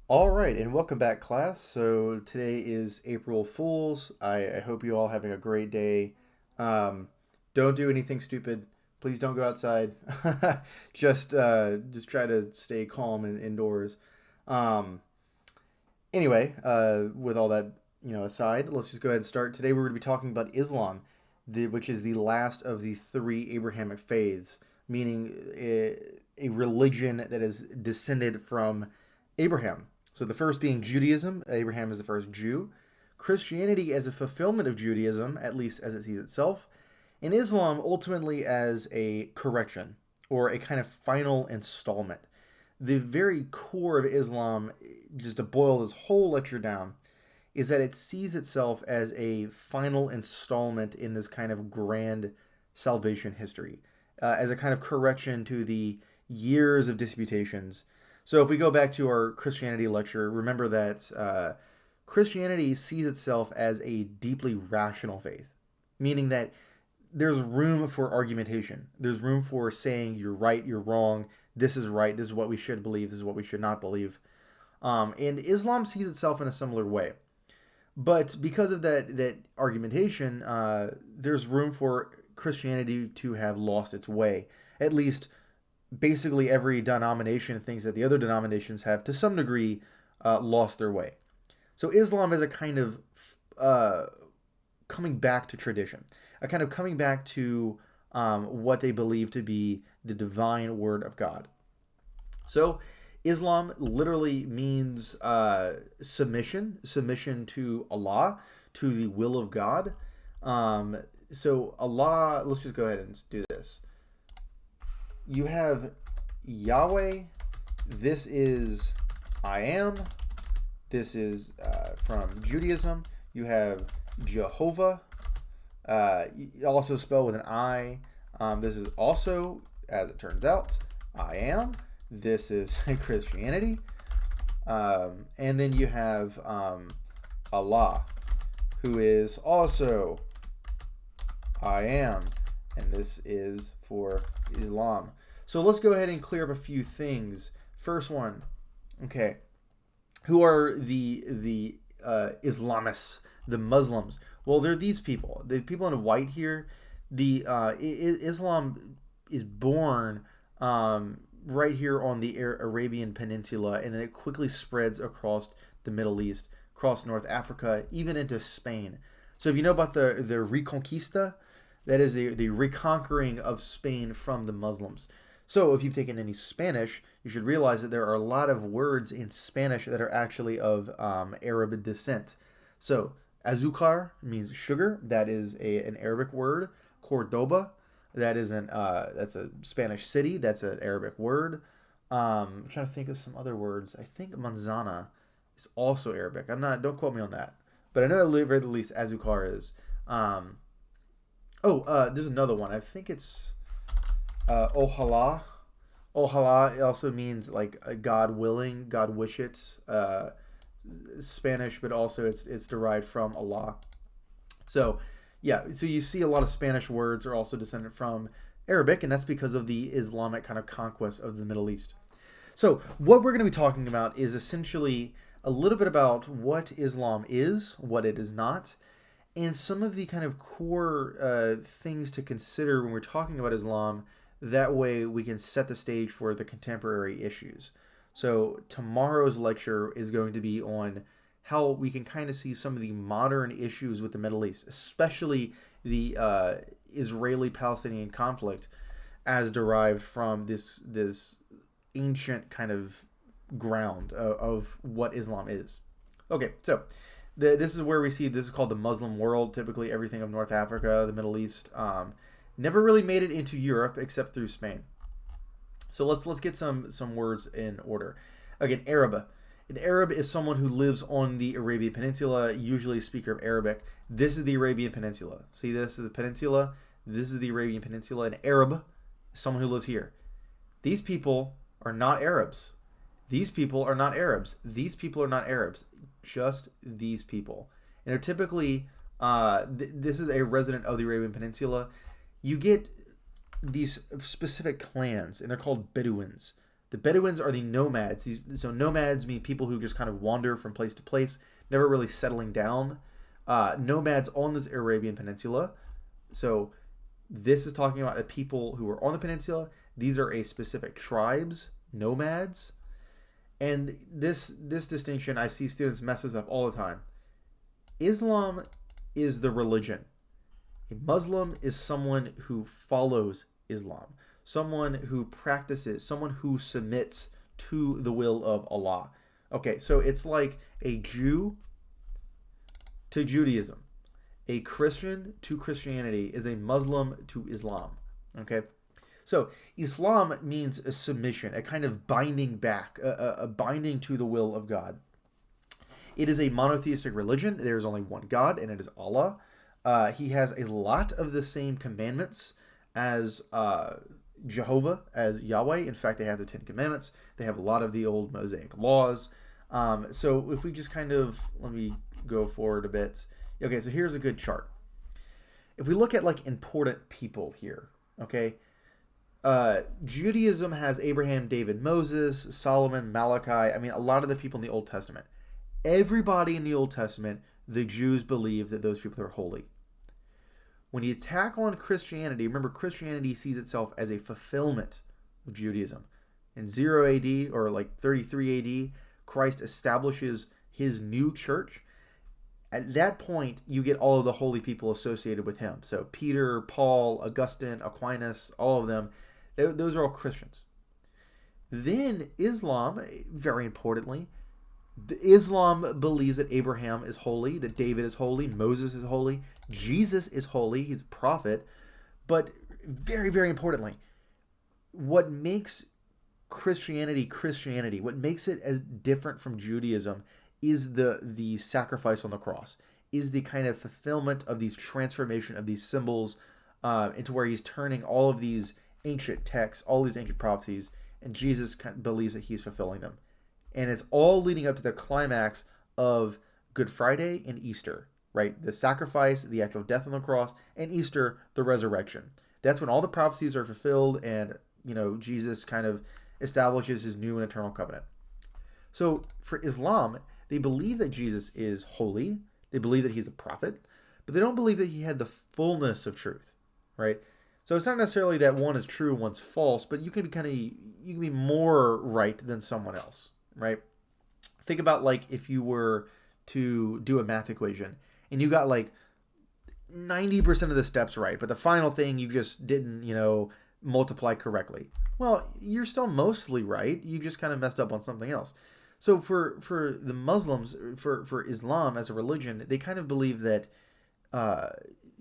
All right, and welcome back, class. So today is April Fools. I hope you all having a great day. Um, don't do anything stupid. Please don't go outside. Just try to stay calm and indoors. Um, anyway, with all that aside, let's just go ahead and start. Today we're going to be talking about Islam, which is the last of the three Abrahamic faiths, meaning a religion that is descended from Abraham. So the first being Judaism. Abraham is the first Jew. Christianity as a fulfillment of Judaism, at least as it sees itself. And Islam ultimately as a correction or a kind of final installment. The very core of Islam, just to boil this whole lecture down, is that it sees itself as a final installment in this kind of grand salvation history, as a kind of correction to the years of disputations. So if we go back to our Christianity lecture, remember that Christianity sees itself as a deeply rational faith, meaning that there's room for argumentation. There's room for saying you're right, you're wrong, this is right, this is what we should believe, this is what we should not believe. And Islam sees itself in a similar way. But because of that argumentation, there's room for Christianity to have lost its way. At least, basically every denomination thinks that the other denominations have, to some degree, lost their way. So Islam is a kind of coming back to tradition, a kind of coming back to what they believe to be the divine word of God. So Islam literally means submission to Allah, to the will of God. So Allah, let's just go ahead and do this. You have Yahweh. This is I am. This is from Judaism. You have Jehovah, also spelled with an I. This is also, as it turns out, I am. This is Christianity. And then you have Allah, who is also I am. And this is for Islam. So let's go ahead and clear up a few things. First one, okay. Who are the Islamists, the Muslims? Well, they're these people. The people in white here. The Islam is born right here on the Arabian Peninsula, and then it quickly spreads across the Middle East, across North Africa, even into Spain. So if you know about the Reconquista, that is the reconquering of Spain from the Muslims. So if you've taken any Spanish, you should realize that there are a lot of words in Spanish that are actually of Arab descent. So azúcar means sugar. That is an Arabic word. Cordoba, that's a Spanish city. That's an Arabic word. I'm trying to think of some other words. I think manzana is also Arabic. Don't quote me on that. But I know at the very least azúcar is. There's another one. I think it's Ojalá. Ojalá also means like God willing, God wish it. Spanish, but also it's derived from Allah. So so you see a lot of Spanish words are also descended from Arabic, and that's because of the Islamic kind of conquest of the Middle East. So what we're going to be talking about is essentially a little bit about what Islam is, what it is not, and some of the kind of core things to consider when we're talking about Islam. That way we can set the stage for the contemporary issues. So tomorrow's lecture is going to be on how we can kind of see some of the modern issues with the Middle East, especially the Israeli-Palestinian conflict as derived from this ancient kind of ground of what Islam is. Okay, so this is where we see, this is called the Muslim world, typically everything of North Africa, the Middle East, never really made it into Europe except through Spain. So let's get some words in order. Again, Arab. An Arab is someone who lives on the Arabian Peninsula, usually a speaker of Arabic. This is the Arabian Peninsula. See, this is the peninsula. This is the Arabian Peninsula. An Arab is someone who lives here. These people are not Arabs. These people are not Arabs. These people are not Arabs. Just these people. And they're typically, this is a resident of the Arabian Peninsula. You get these specific clans, and they're called Bedouins. The Bedouins are the nomads. So nomads mean people who just kind of wander from place to place, never really settling down. Nomads on this Arabian Peninsula. So this is talking about a people who are on the peninsula. These are a specific tribes, nomads. And this distinction, I see students messes up all the time. Islam is the religion. A Muslim is someone who follows Islam, someone who practices, someone who submits to the will of Allah. Okay, so it's like a Jew to Judaism. A Christian to Christianity is a Muslim to Islam. Okay, so Islam means a submission, a kind of binding back, a binding to the will of God. It is a monotheistic religion. There is only one God, and it is Allah. He has a lot of the same commandments as Jehovah, as Yahweh. In fact, they have the 10 Commandments. They have a lot of the old Mosaic laws. So if we just kind of, let me go forward a bit. Okay, so here's a good chart. If we look at like important people here, okay, Judaism has Abraham, David, Moses, Solomon, Malachi. I mean, a lot of the people in the Old Testament. Everybody in the Old Testament, the Jews believe that those people are holy. When you attack on Christianity, remember Christianity sees itself as a fulfillment of Judaism. In 0 AD or like 33 AD, Christ establishes his new church. At that point, you get all of the holy people associated with him. So Peter, Paul, Augustine, Aquinas, all of them, those are all Christians. Then Islam, very importantly, Islam believes that Abraham is holy, that David is holy, Moses is holy, Jesus is holy, he's a prophet. But very, very importantly, what makes Christianity, what makes it as different from Judaism is the sacrifice on the cross, is the kind of fulfillment of these transformation of these symbols into where he's turning all of these ancient texts, all these ancient prophecies, and Jesus believes that he's fulfilling them. And it's all leading up to the climax of Good Friday and Easter, right? The sacrifice, the actual death on the cross, and Easter, the resurrection. That's when all the prophecies are fulfilled and, Jesus kind of establishes his new and eternal covenant. So for Islam, they believe that Jesus is holy. They believe that he's a prophet, but they don't believe that he had the fullness of truth, right? So it's not necessarily that one is true and one's false, but you can be more right than someone else, right? Think about like if you were to do a math equation and you got like 90% of the steps right, but the final thing you just didn't, multiply correctly. Well, you're still mostly right. You just kind of messed up on something else. So for the Muslims, for Islam as a religion, they kind of believe that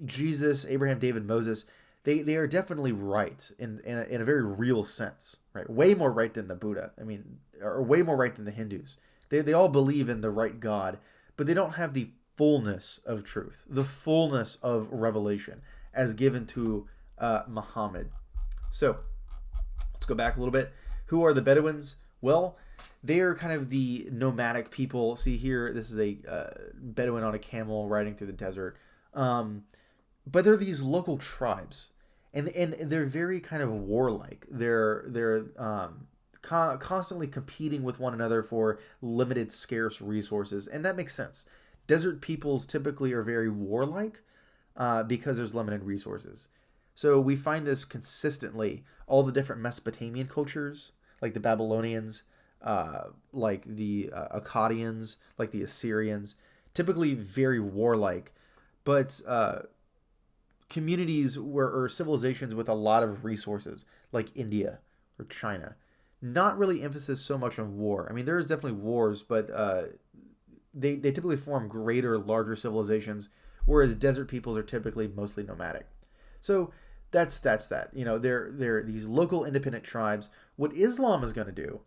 Jesus, Abraham, David, Moses, they are definitely right in a very real sense, right? Way more right than the Buddha. I mean, or way more right than the Hindus. They all believe in the right God, but they don't have the fullness of truth, the fullness of revelation as given to Muhammad. So let's go back a little bit. Who are the Bedouins? Well, they are kind of the nomadic people. See here, this is a Bedouin on a camel riding through the desert. But they're these local tribes, and they're very kind of warlike. They're constantly competing with one another for limited, scarce resources, and that makes sense. Desert peoples typically are very warlike because there's limited resources. So we find this consistently. All the different Mesopotamian cultures, like the Babylonians, like the Akkadians, like the Assyrians, typically very warlike, but communities or civilizations with a lot of resources, like India or China, not really emphasis so much on war. I mean, there's definitely wars, but they typically form greater, larger civilizations, whereas desert peoples are typically mostly nomadic. So that's that. They're these local independent tribes. What Islam is going to do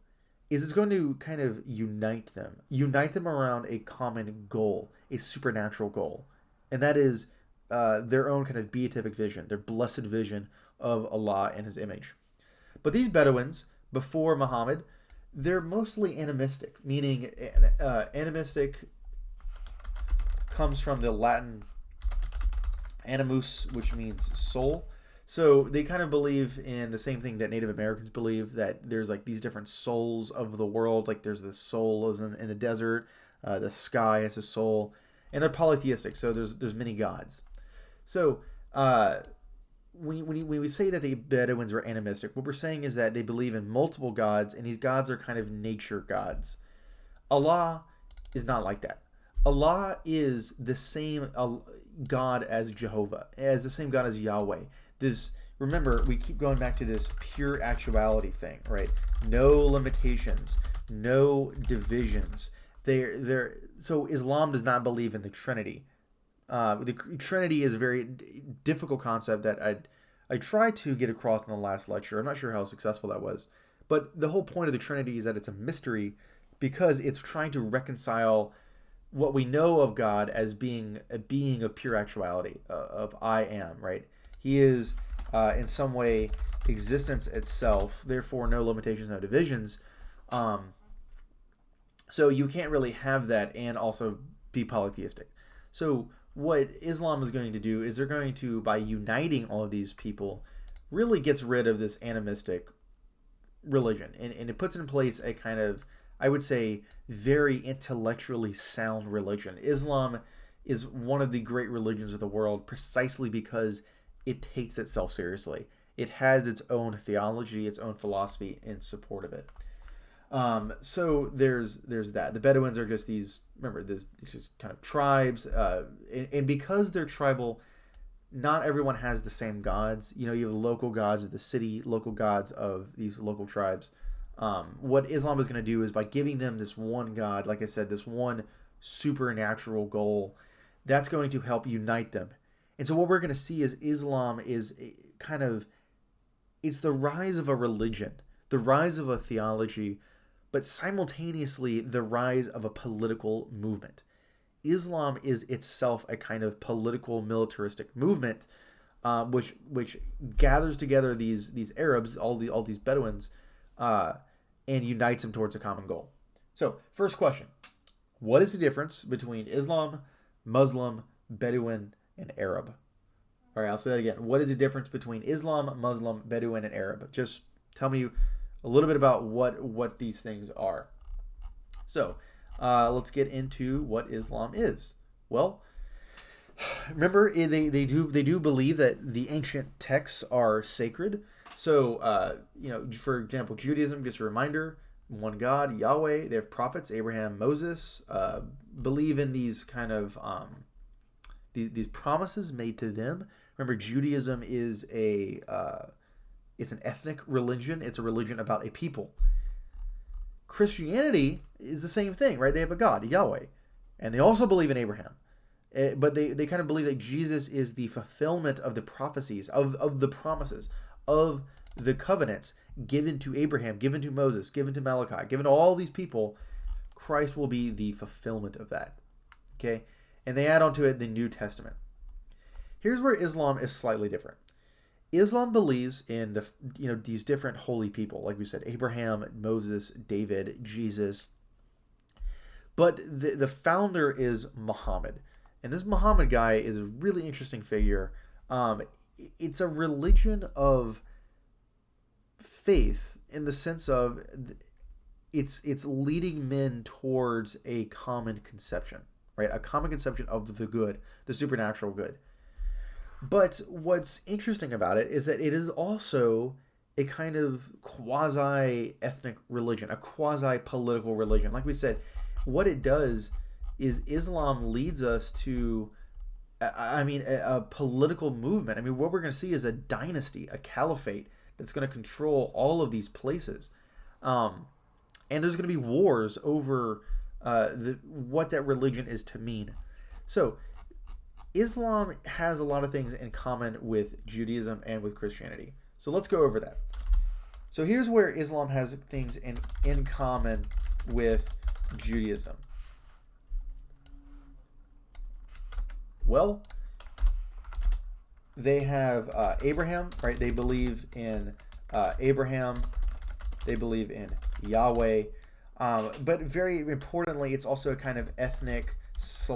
is it's going to kind of unite them around a common goal, a supernatural goal, and that is their own kind of beatific vision, their blessed vision of Allah and his image. But these Bedouins, before Muhammad, they're mostly animistic, meaning animistic comes from the Latin animus, which means soul. So they kind of believe in the same thing that Native Americans believe, that there's like these different souls of the world. Like there's the soul is in the desert, the sky has a soul, and they're polytheistic. So there's many gods. So when we say that the Bedouins were animistic, what we're saying is that they believe in multiple gods, and these gods are kind of nature gods. Allah is not like that. Allah is the same God as Jehovah, as the same God as Yahweh. Remember, we keep going back to this pure actuality thing, right? No limitations, no divisions. So Islam does not believe in the Trinity. The Trinity is a very difficult concept that I tried to get across in the last lecture. I'm not sure how successful that was. But the whole point of the Trinity is that it's a mystery because it's trying to reconcile what we know of God as being a being of pure actuality, of I am, right? He is, in some way, existence itself, therefore no limitations, no divisions. So you can't really have that and also be polytheistic. So what Islam is going to do is they're going to, by uniting all of these people, really gets rid of this animistic religion. And it puts in place a kind of, I would say, very intellectually sound religion. Islam is one of the great religions of the world precisely because it takes itself seriously. It has its own theology, its own philosophy in support of it. So there's that. The Bedouins are just these, remember, these just kind of tribes, and because they're tribal, not everyone has the same gods. You have local gods of the city, local gods of these local tribes. What Islam is going to do is by giving them this one God, like I said, this one supernatural goal, that's going to help unite them. And so what we're going to see is Islam is it's the rise of a religion, the rise of a theology, but simultaneously the rise of a political movement. Islam is itself a kind of political militaristic movement, which gathers together these Arabs, all these Bedouins, and unites them towards a common goal. So, first question: what is the difference between Islam, Muslim, Bedouin, and Arab? All right, I'll say that again. What is the difference between Islam, Muslim, Bedouin, and Arab? Just tell me a little bit about what these things are. So, let's get into what Islam is. Well, remember, they do believe that the ancient texts are sacred. So, for example, Judaism gets a reminder: one God, Yahweh. They have prophets, Abraham, Moses. Believe in these kind of these promises made to them. Remember, Judaism is it's an ethnic religion. It's a religion about a people. Christianity is the same thing, right? They have a God, Yahweh, and they also believe in Abraham. But they kind of believe that Jesus is the fulfillment of the prophecies, of the promises, of the covenants given to Abraham, given to Moses, given to Malachi, given to all these people. Christ will be the fulfillment of that. Okay? And they add onto it the New Testament. Here's where Islam is slightly different. Islam believes in these different holy people, like we said, Abraham, Moses, David, Jesus. But the founder is Muhammad. And this Muhammad guy is a really interesting figure. It's a religion of faith in the sense of it's leading men towards a common conception, right? A common conception of the good, the supernatural good. But what's interesting about it is that it is also a kind of quasi-ethnic religion, a quasi-political religion. Like we said, what it does is Islam leads us to, a political movement. What we're going to see is a dynasty, a caliphate that's going to control all of these places. And there's going to be wars over what that religion is to mean. So Islam has a lot of things in common with Judaism and with Christianity. So let's go over that. So here's where Islam has things in common with Judaism. Well, they have Abraham, right? They believe in Abraham. They believe in Yahweh. But very importantly, it's also a kind of ethnic /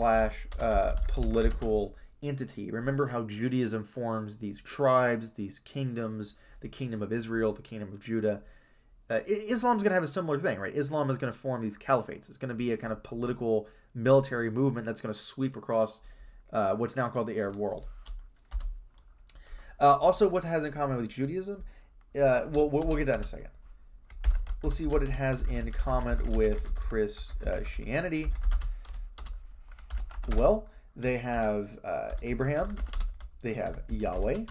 political entity. Remember how Judaism forms these tribes, these kingdoms, the kingdom of Israel, the kingdom of Judah. Islam's going to have a similar thing, right? Islam is going to form these caliphates. It's going to be a kind of political, military movement that's going to sweep across what's now called the Arab world. Also, what it has in common with Judaism, we'll get that in a second. We'll see what it has in common with Christianity. Well, they have Abraham, they have Yahweh,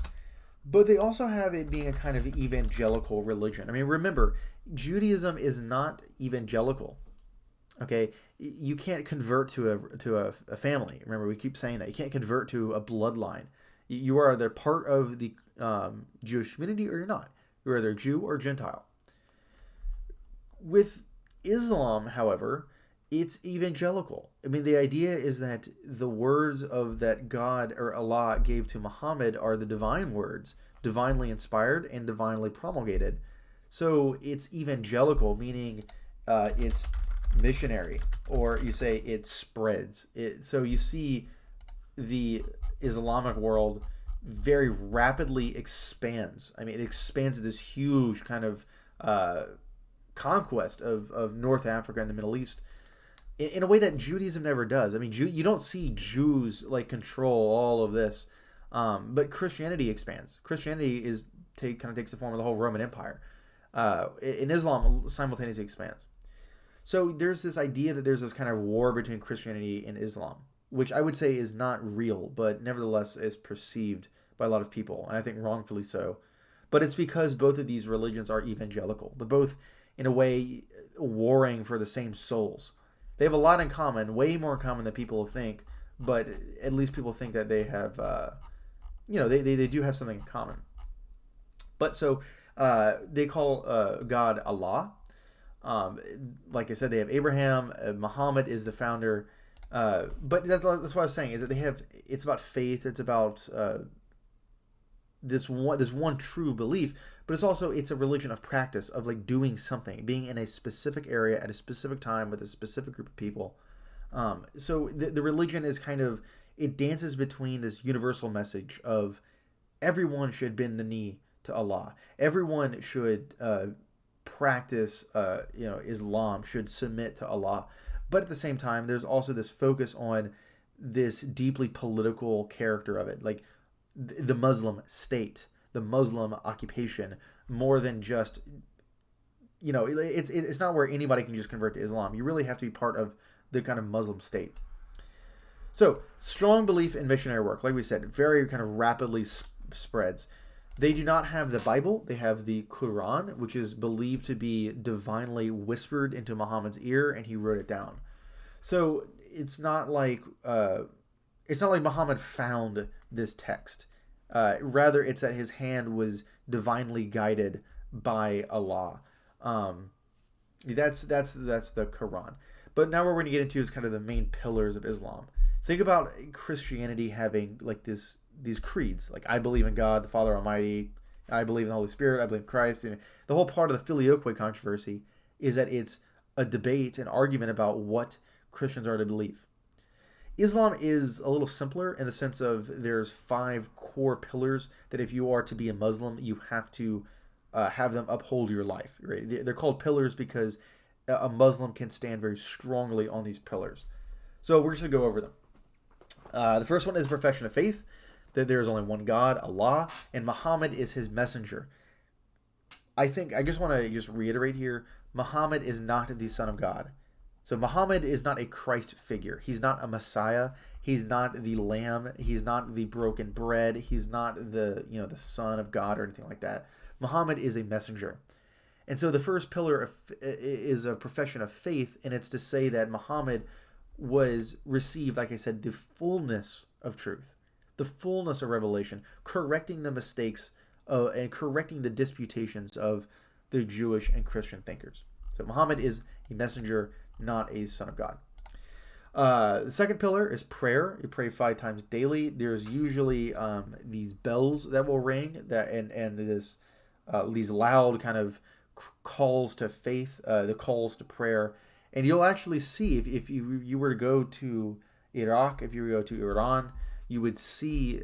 but they also have it being a kind of evangelical religion. I mean, remember, Judaism is not evangelical. Okay, you can't convert to a family. Remember, we keep saying that you can't convert to a bloodline. You are either part of the Jewish community or you're not. You're either Jew or Gentile. With Islam, however, it's evangelical. I mean, the idea is that the words of that God or Allah gave to Muhammad are the divine words, divinely inspired and divinely promulgated. So it's evangelical, meaning it's missionary, or you say it spreads. So you see the Islamic world very rapidly expands. I mean, it expands this huge kind of conquest of North Africa and the Middle East in a way that Judaism never does. I mean, you don't see Jews like control all of this, but Christianity expands. Christianity kind of takes the form of the whole Roman Empire. In Islam, simultaneously expands. So there's this idea that there's this kind of war between Christianity and Islam, which I would say is not real, but nevertheless is perceived by a lot of people, and I think wrongfully so. But it's because both of these religions are evangelical. They're both, in a way, warring for the same souls. They have a lot in common, way more in common than people think, but at least people think that they have, they do have something in common. But so they call God Allah. Like I said, they have Abraham. Muhammad is the founder. But that's what I was saying, is that it's about faith. It's about this one true belief, but it's a religion of practice, of like doing something, being in a specific area at a specific time with a specific group of people. So the religion is it dances between this universal message of everyone should bend the knee to Allah. Everyone should practice, Islam, should submit to Allah. But at the same time, there's also this focus on this deeply political character of it, like the Muslim state, the Muslim occupation, more than just, it's not where anybody can just convert to Islam. You really have to be part of the kind of Muslim state. So, strong belief in missionary work, like we said, very kind of rapidly spreads. They do not have the Bible. They have the Quran, which is believed to be divinely whispered into Muhammad's ear, and he wrote it down. So it's not like Muhammad found this text. Rather, it's that his hand was divinely guided by Allah. That's the Quran. But now what we're going to get into is kind of the main pillars of Islam. Think about Christianity having like these creeds, like I believe in God, the Father Almighty, I believe in the Holy Spirit, I believe in Christ. And the whole part of the Filioque controversy is that it's a debate, an argument about what Christians are to believe. Islam is a little simpler in the sense of there's 5 core pillars that if you are to be a Muslim, you have to have them uphold your life. Right? They're called pillars because a Muslim can stand very strongly on these pillars. So we're just going to go over them. The first one is profession of faith, that there is only one God, Allah, and Muhammad is his messenger. I just want to reiterate here, Muhammad is not the son of God. So Muhammad is not a Christ figure. He's not a Messiah. He's not the Lamb. He's not the broken bread. He's not the Son of God or anything like that. Muhammad is a messenger. And so the first pillar is a profession of faith, and it's to say that Muhammad was received, like I said, the fullness of truth, the fullness of revelation, correcting the mistakes and correcting the disputations of the Jewish and Christian thinkers. So Muhammad is a messenger, not a son of God. The second pillar is prayer. You pray 5 times daily. There's usually these bells that will ring and these loud kind of calls to faith, the calls to prayer. And you'll actually see if you were to go to Iraq, if you were to go to Iran, you would see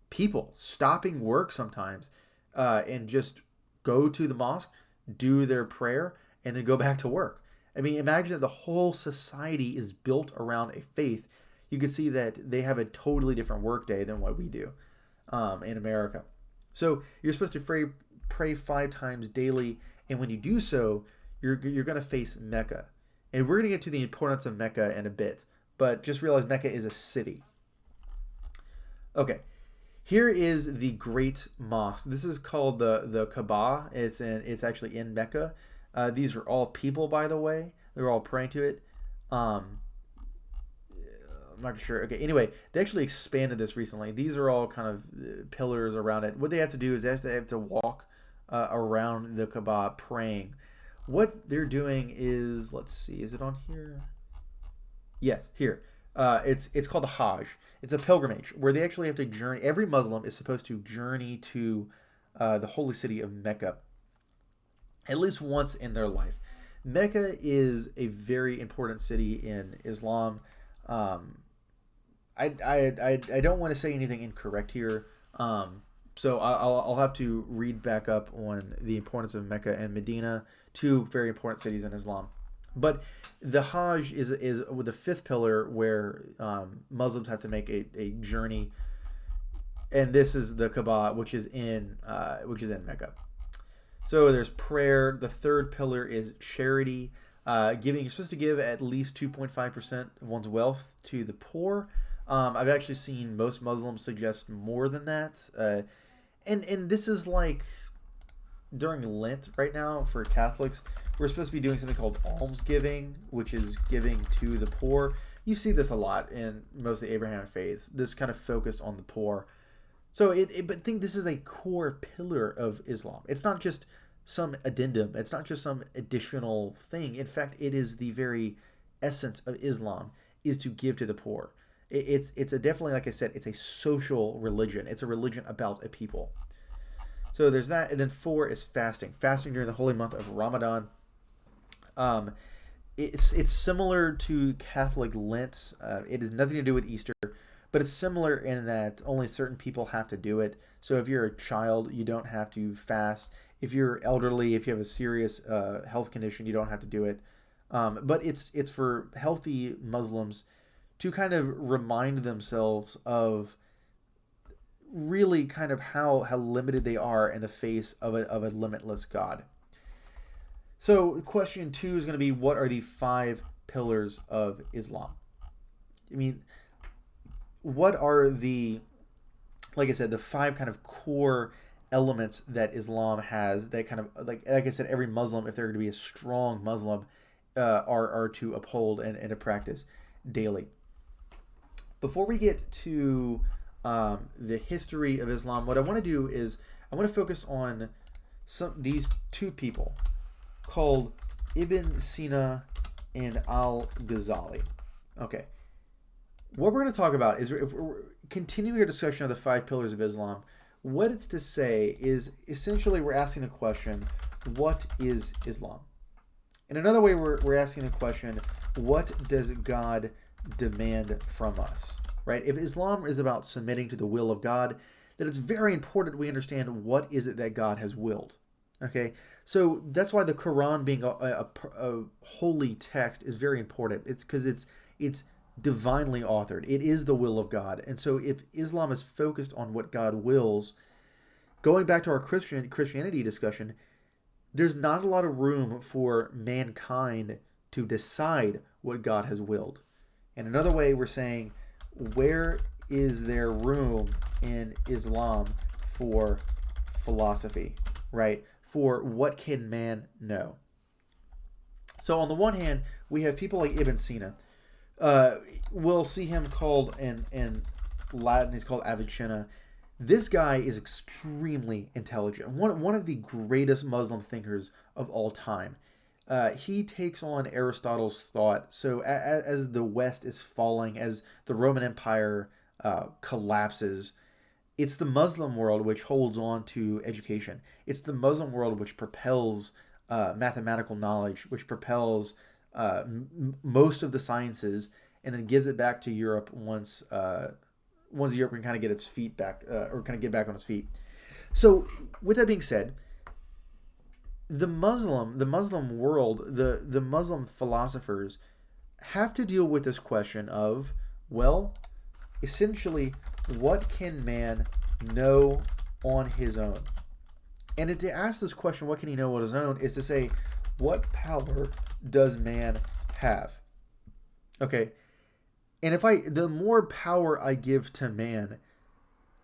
people stopping work sometimes and just go to the mosque, do their prayer, and then go back to work. I mean, imagine that the whole society is built around a faith. You could see that they have a totally different workday than what we do in America. So you're supposed to pray 5 times daily, and when you do so, you're going to face Mecca. And we're going to get to the importance of Mecca in a bit, but just realize Mecca is a city. Okay, here is the Great Mosque. This is called the Kaaba. It's actually in Mecca. These are all people, by the way. They're all praying to it. I'm not sure. Okay, anyway, they actually expanded this recently. These are all kind of pillars around it. What they have to do is they have to walk around the Kaaba praying. What they're doing is, let's see, is it on here? Yes, here. It's called the Hajj. It's a pilgrimage where they actually have to journey. Every Muslim is supposed to journey to the holy city of Mecca at least once in their life. Mecca is a very important city in Islam. I don't want to say anything incorrect here. So I'll have to read back up on the importance of Mecca and Medina, 2 very important cities in Islam. But the Hajj is with the 5th pillar where Muslims have to make a journey, and this is the Kaaba, which is in Mecca. So there's prayer. The 3rd pillar is charity, giving. You're supposed to give at least 2.5% of one's wealth to the poor. I've actually seen most Muslims suggest more than that, and this is like during Lent right now for Catholics. We're supposed to be doing something called almsgiving, which is giving to the poor. You see this a lot in most of the Abrahamic faiths, this kind of focus on the poor. So but I think this is a core pillar of Islam. It's not just some addendum. It's not just some additional thing. In fact, it is the very essence of Islam, is to give to the poor. It's definitely, like I said, it's a social religion. It's a religion about a people. So there's that, and then 4 is fasting. Fasting during the holy month of Ramadan. It's similar to Catholic Lent. It has nothing to do with Easter, but it's similar in that only certain people have to do it. So if you're a child, you don't have to fast. If you're elderly, if you have a serious health condition, you don't have to do it. But it's for healthy Muslims to kind of remind themselves of really kind of how limited they are in the face of a limitless God. So question 2 is going to be, what are the 5 pillars of Islam? I mean, what are like I said, the 5 kind of core elements that Islam has that kind of, like I said, every Muslim, if they're going to be a strong Muslim, are to uphold and to practice daily. Before we get to the history of Islam, what I want to do is I want to focus on these 2 people called Ibn Sina and Al-Ghazali. Okay. What we're going to talk about is, if we're continuing our discussion of the 5 pillars of Islam, what it's to say is essentially we're asking the question, what is Islam? In another way, we're asking the question, what does God demand from us? Right? If Islam is about submitting to the will of God, then it's very important we understand what is it that God has willed. Okay? So that's why the Quran being a holy text is very important. It's because it's divinely authored. It is the will of God. And so if Islam is focused on what God wills, going back to our Christianity discussion, there's not a lot of room for mankind to decide what God has willed. In another way, we're saying, where is there room in Islam for philosophy, right? For what can man know? So on the one hand, we have people like Ibn Sina. We'll see him called in Latin, he's called Avicenna. This guy is extremely intelligent. One of the greatest Muslim thinkers of all time. He takes on Aristotle's thought. So as the West is falling, as the Roman Empire collapses, it's the Muslim world which holds on to education. It's the Muslim world which propels mathematical knowledge, which propels most of the sciences, and then gives it back to Europe once once Europe can kind of get its feet back, or kind of get back on its feet. So, with that being said, the Muslim world, the Muslim philosophers have to deal with this question of, well, essentially, what can man know on his own? And to ask this question, what can he know on his own, is to say, what power does man have? Okay, and the more power I give to man,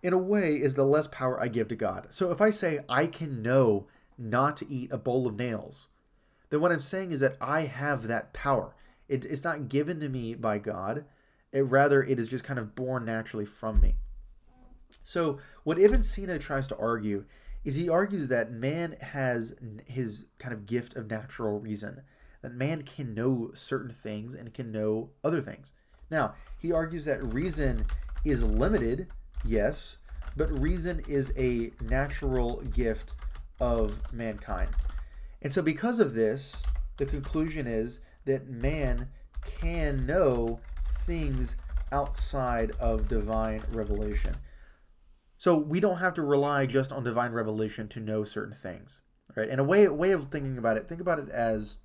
in a way, is the less power I give to God. So if I say I can know not to eat a bowl of nails, then what I'm saying is that I have that power. It's not given to me by God. Rather, it is just kind of born naturally from me. So what Ibn Sina tries to argue is he argues that man has his kind of gift of natural reason, that man can know certain things and can know other things. Now, he argues that reason is limited, yes, but reason is a natural gift of mankind. And so because of this, the conclusion is that man can know things outside of divine revelation. So we don't have to rely just on divine revelation to know certain things, right? And a way of thinking about it, think about it as,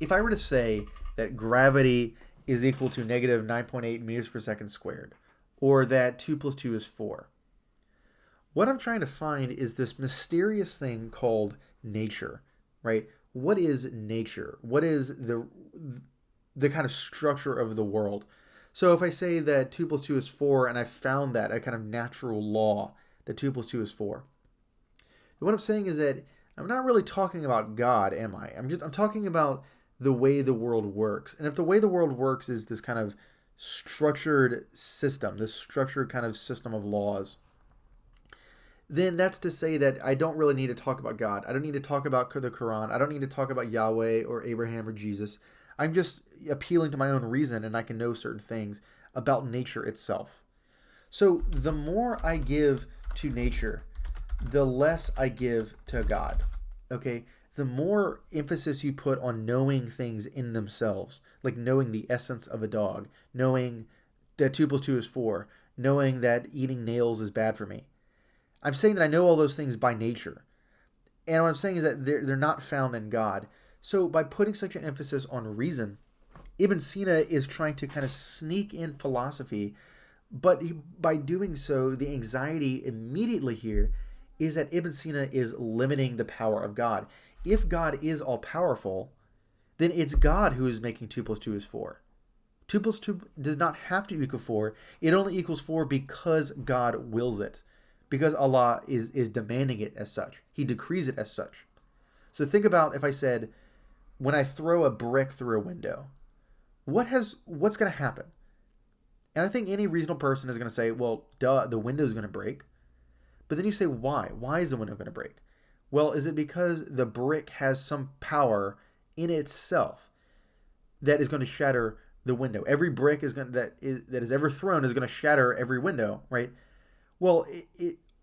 if I were to say that gravity is equal to negative 9.8 meters per second squared, or that 2 plus 2 is 4. What I'm trying to find is this mysterious thing called nature, right? What is nature? What is the kind of structure of the world? So if I say that 2 plus 2 is 4, and I found that a kind of natural law that 2 plus 2 is 4, what I'm saying is that I'm not really talking about God, am I? I'm talking about the way the world works. And if the way the world works is this kind of structured system, this structured kind of system of laws, then that's to say that I don't really need to talk about God. I don't need to talk about the Quran. I don't need to talk about Yahweh or Abraham or Jesus. I'm just appealing to my own reason, and I can know certain things about nature itself. So the more I give to nature, the less I give to God. Okay? The more emphasis you put on knowing things in themselves, like knowing the essence of a dog, knowing that 2 plus 2 is 4, knowing that eating nails is bad for me. I'm saying that I know all those things by nature. And what I'm saying is that they're not found in God. So by putting such an emphasis on reason, Ibn Sina is trying to kind of sneak in philosophy, but by doing so, the anxiety immediately here is that Ibn Sina is limiting the power of God. If God is all-powerful, then it's God who is making 2 plus 2 is 4. 2 plus 2 does not have to equal 4. It only equals 4 because God wills it, because Allah is demanding it as such. He decrees it as such. So think about if I said, when I throw a brick through a window, what's going to happen? And I think any reasonable person is going to say, well, duh, the window is going to break. But then you say, why? Why is the window going to break? Well, is it because the brick has some power in itself that is going to shatter the window? Every brick that is ever thrown is going to shatter every window, right? Well,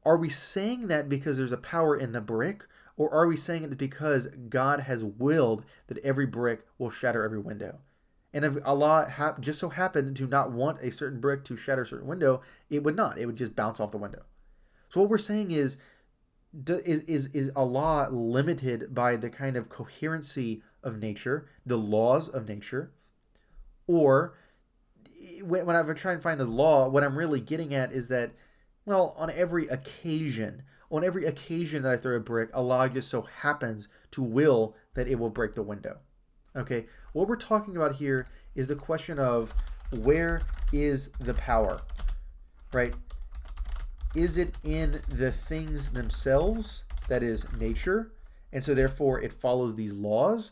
are we saying that because there's a power in the brick, or are we saying it because God has willed that every brick will shatter every window? And if Allah just so happened to not want a certain brick to shatter a certain window, it would not. It would just bounce off the window. So what we're saying is Allah limited by the kind of coherency of nature, the laws of nature? Or when I try and find the law, what I'm really getting at is that, well, on every occasion that I throw a brick, Allah just so happens to will that it will break the window. Okay, what we're talking about here is the question of, where is the power, right? Is it in the things themselves, that is nature, and so therefore it follows these laws?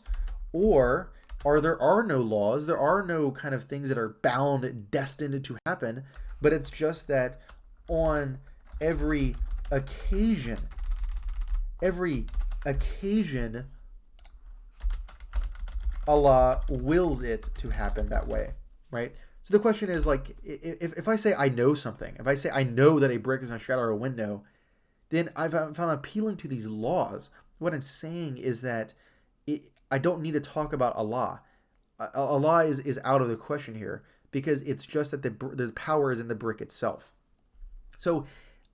Or there are no laws, there are no kind of things that are bound, destined to happen, but it's just that on every occasion, Allah wills it to happen that way, right? So the question is, like, if I say I know something, if I say I know that a brick is going to shatter a window, then if I'm appealing to these laws, what I'm saying is that I don't need to talk about Allah. Allah is out of the question here, because it's just that the power is in the brick itself. So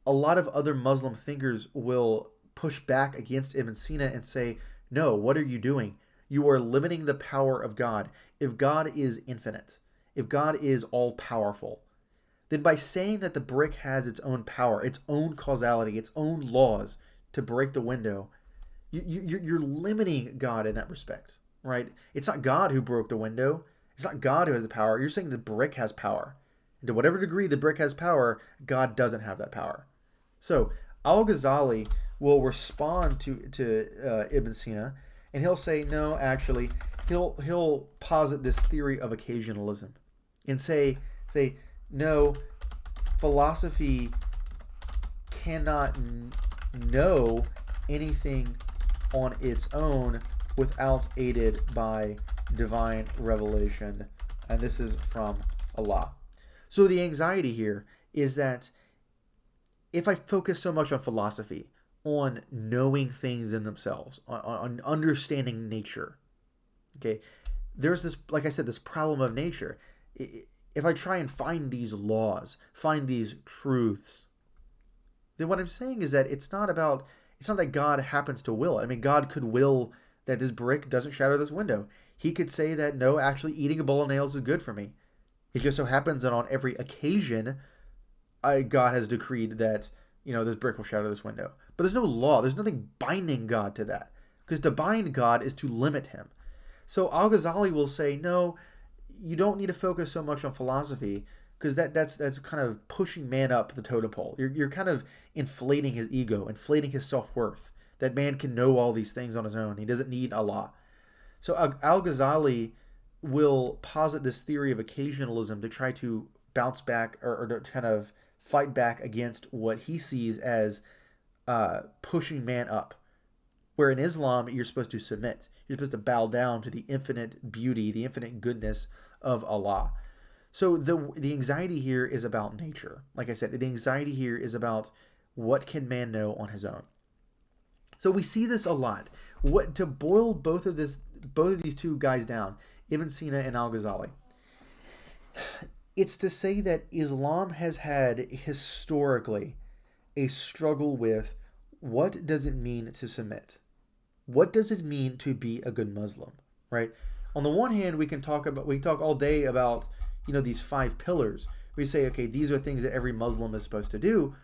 a lot of other Muslim thinkers will push back against Ibn Sina and say, no, what are you doing? You are limiting the power of God. If God is infinite, if God is all powerful, then by saying that the brick has its own power, its own causality, its own laws to break the window, you're limiting God in that respect, right? It's not God who broke the window. It's not God who has the power. You're saying the brick has power. And to whatever degree the brick has power, God doesn't have that power. So Al-Ghazali will respond to Ibn Sina, and he'll say, no, actually, he'll posit this theory of occasionalism and say, no, philosophy cannot know anything on its own without aided by divine revelation. And this is from Allah. So the anxiety here is that if I focus so much on philosophy, on knowing things in themselves, on understanding nature, okay, there's this, like I said, this problem of nature. If I try and find these laws, find these truths, then what I'm saying is that it's not that God happens to will it. I mean, God could will that this brick doesn't shatter this window. He could say that, no, actually eating a bowl of nails is good for me. It just so happens that on every occasion, God has decreed that, this brick will shatter this window. But there's no law. There's nothing binding God to that. Because to bind God is to limit him. So Al-Ghazali will say, no, you don't need to focus so much on philosophy, because that's kind of pushing man up the totem pole. You're kind of inflating his ego, inflating his self-worth, that man can know all these things on his own. He doesn't need Allah. So Al-Ghazali will posit this theory of occasionalism to try to bounce back or to kind of fight back against what he sees as pushing man up. Where in Islam, you're supposed to submit. You're supposed to bow down to the infinite beauty, the infinite goodness of Allah. So the anxiety here is about nature. Like I said, the anxiety here is about what can man know on his own. So we see this a lot. To boil both of these two guys down, Ibn Sina and Al-Ghazali, it's to say that Islam has had historically a struggle with what does it mean to submit? What does it mean to be a good Muslim, right? On the one hand, we talk all day about, these 5 pillars. We say, okay, these are things that every Muslim is supposed to do.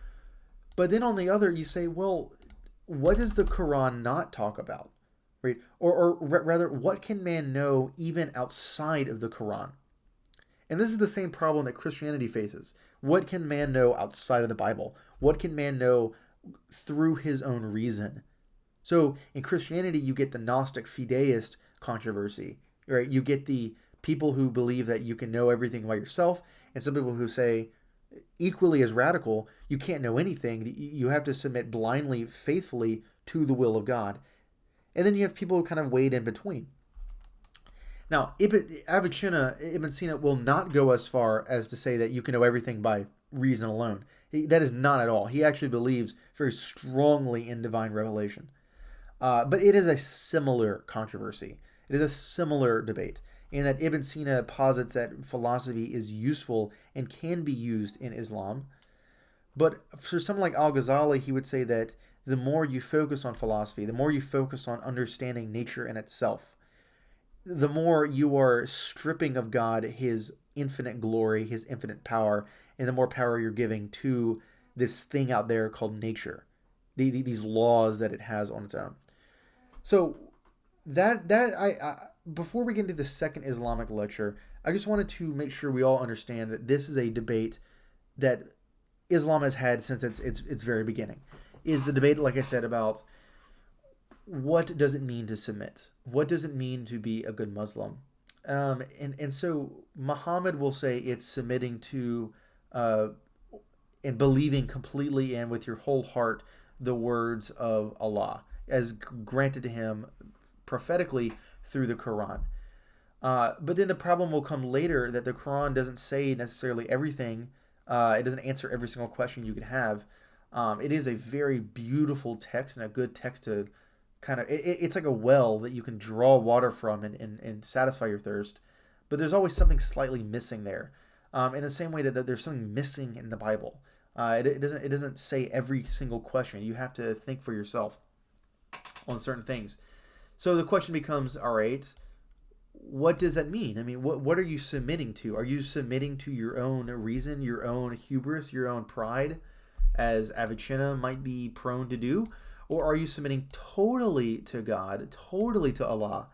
But then on the other, you say, well, what does the Quran not talk about, right? Or rather, what can man know even outside of the Quran? And this is the same problem that Christianity faces. What can man know outside of the Bible? What can man know through his own reason? So in Christianity, you get the Gnostic fideist controversy, right? You get the people who believe that you can know everything by yourself, and some people who say, equally as radical, you can't know anything. You have to submit blindly, faithfully to the will of God. And then you have people who kind of wade in between. Now, Avicenna, Ibn Sina, will not go as far as to say that you can know everything by reason alone. That is not at all. He actually believes very strongly in divine revelation. But it is a similar controversy. It is a similar debate in that Ibn Sina posits that philosophy is useful and can be used in Islam. But for someone like Al-Ghazali, he would say that the more you focus on philosophy, the more you focus on understanding nature in itself, the more you are stripping of God his infinite glory, his infinite power, and the more power you're giving to this thing out there called nature, these laws that it has on its own. So before we get into the second Islamic lecture, I just wanted to make sure we all understand that this is a debate that Islam has had since its very beginning. Is the debate, like I said, about what does it mean to submit? What does it mean to be a good Muslim? And so Muhammad will say it's submitting to and believing completely and with your whole heart the words of Allah as granted to him prophetically through the Quran. But then the problem will come later that the Quran doesn't say necessarily everything. It doesn't answer every single question you could have. It is a very beautiful text and a good text to kind of, it's like a well that you can draw water from and satisfy your thirst. but there's always something slightly missing there. In the same way that there's something missing in the Bible. It doesn't say every single question. You have to think for yourself on certain things. So the question becomes, all right, what does that mean? I mean, what are you submitting to? Are you submitting to your own reason, your own hubris, your own pride, as Avicenna might be prone to do? Or are you submitting totally to God, totally to Allah,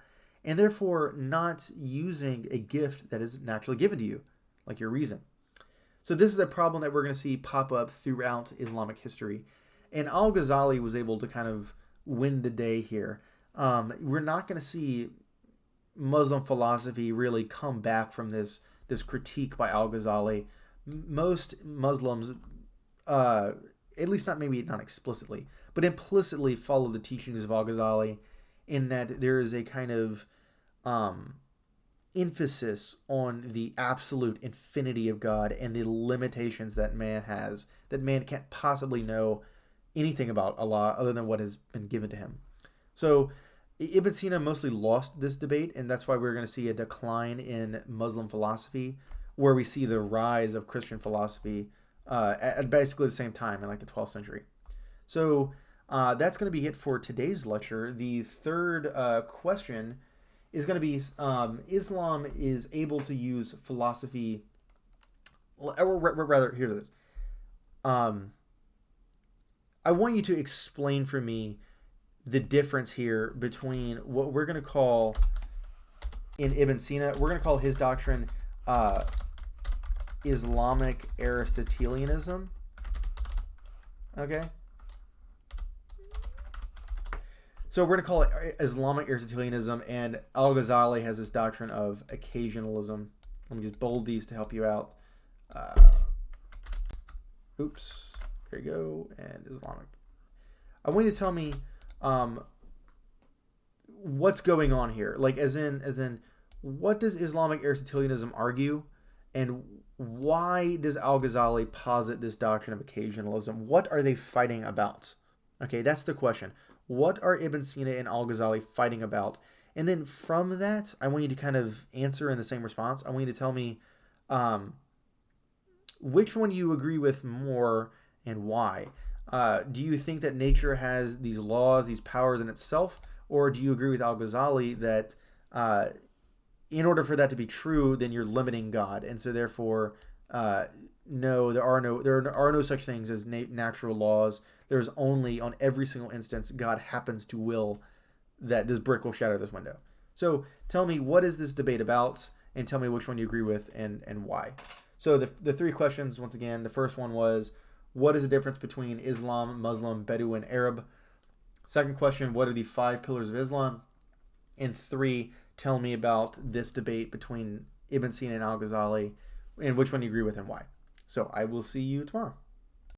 and therefore not using a gift that is naturally given to you, like your reason? So this is a problem that we're going to see pop up throughout Islamic history. And Al-Ghazali was able to kind of win the day here. We're not going to see Muslim philosophy really come back from this critique by Al-Ghazali. Most Muslims, at least not explicitly, but implicitly follow the teachings of Al-Ghazali, in that there is a kind of emphasis on the absolute infinity of God and the limitations that man has, that man can't possibly know anything about Allah other than what has been given to him. So Ibn Sina mostly lost this debate, and that's why we're going to see a decline in Muslim philosophy, where we see the rise of Christian philosophy at basically the same time in like the 12th century. So that's going to be it for today's lecture. The third question is going to be Islam is able to use philosophy, or rather, here it is. I want you to explain for me the difference here between what we're going to call in Ibn Sina, we're going to call his doctrine Islamic Aristotelianism. Okay? So we're going to call it Islamic Aristotelianism, and Al-Ghazali has this doctrine of occasionalism. Let me just bold these to help you out. Oops. There you go. And Islamic. I want you to tell me what's going on here. Like, as in, what does Islamic Aristotelianism argue, and why does Al-Ghazali posit this doctrine of occasionalism? What are they fighting about? Okay, that's the question. What are Ibn Sina and Al-Ghazali fighting about? And then from that, I want you to kind of answer in the same response. I want you to tell me which one you agree with more and why. Do you think that nature has these laws, these powers in itself? Or do you agree with Al-Ghazali that in order for that to be true, then you're limiting God, and so therefore, no, there are no such things as natural laws. There's only, on every single instance, God happens to will that this brick will shatter this window. So tell me, what is this debate about, and tell me which one you agree with and why. So the three questions, once again, the first one was, what is the difference between Islam, Muslim, Bedouin, Arab? Second question, what are the 5 pillars of Islam? And 3, tell me about this debate between Ibn Sina and Al-Ghazali, and which one you agree with and why. So I will see you tomorrow.